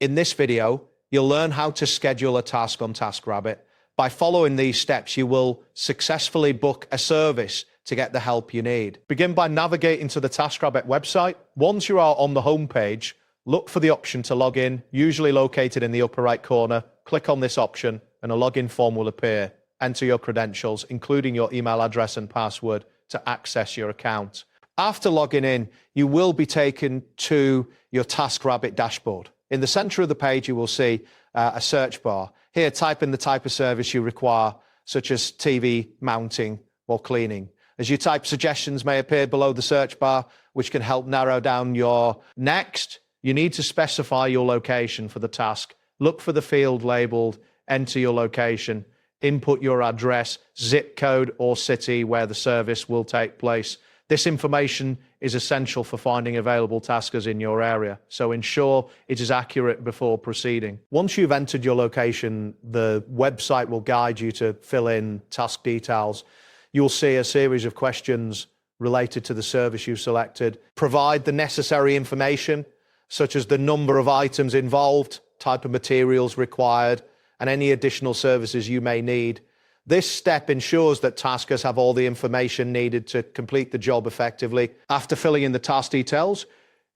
In this video, you'll learn how to schedule a task on Taskrabbit. By following these steps, you will successfully book a service to get the help you need. Begin by navigating to the Taskrabbit website. Once you are on the home page, look for the option to log in, usually located in the upper right corner. Click on this option and a login form will appear. Enter your credentials, including your email address and password, to access your account. After logging in, you will be taken to your Taskrabbit dashboard. In the center of the page, you will see a search bar. Here, type in the type of service you require, such as TV mounting or cleaning. As you type, suggestions may appear below the search bar, which can help narrow down your next. You need to specify your location for the task. Look for the field labeled, enter your location, input your address, zip code or city where the service will take place. This information is essential for finding available taskers in your area, so ensure it is accurate before proceeding. Once you've entered your location, the website will guide you to fill in task details. You'll see a series of questions related to the service you selected. Provide the necessary information, such as the number of items involved, type of materials required, and any additional services you may need. This step ensures that taskers have all the information needed to complete the job effectively. After filling in the task details,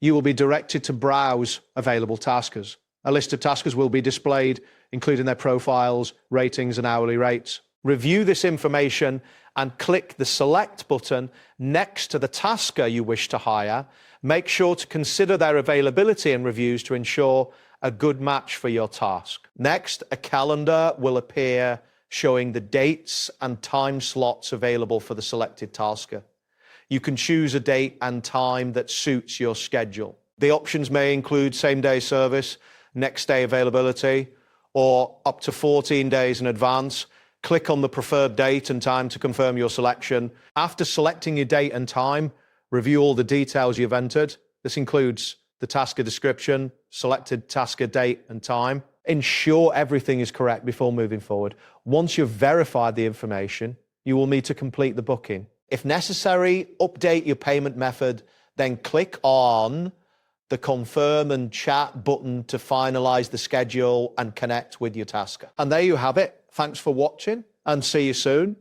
you will be directed to browse available taskers. A list of taskers will be displayed, including their profiles, ratings, and hourly rates. Review this information and click the Select button next to the tasker you wish to hire. Make sure to consider their availability and reviews to ensure a good match for your task. Next, a calendar will appear showing the dates and time slots available for the selected tasker. You can choose a date and time that suits your schedule. The options may include same-day service, next-day availability, or up to 14 days in advance. Click on the preferred date and time to confirm your selection. After selecting your date and time, review all the details you've entered. This includes the tasker description, selected tasker date and time. Ensure everything is correct before moving forward. Once you've verified the information, you will need to complete the booking. If necessary, update your payment method, then click on the Confirm and Chat button to finalize the schedule and connect with your tasker. And there you have it. Thanks for watching and see you soon.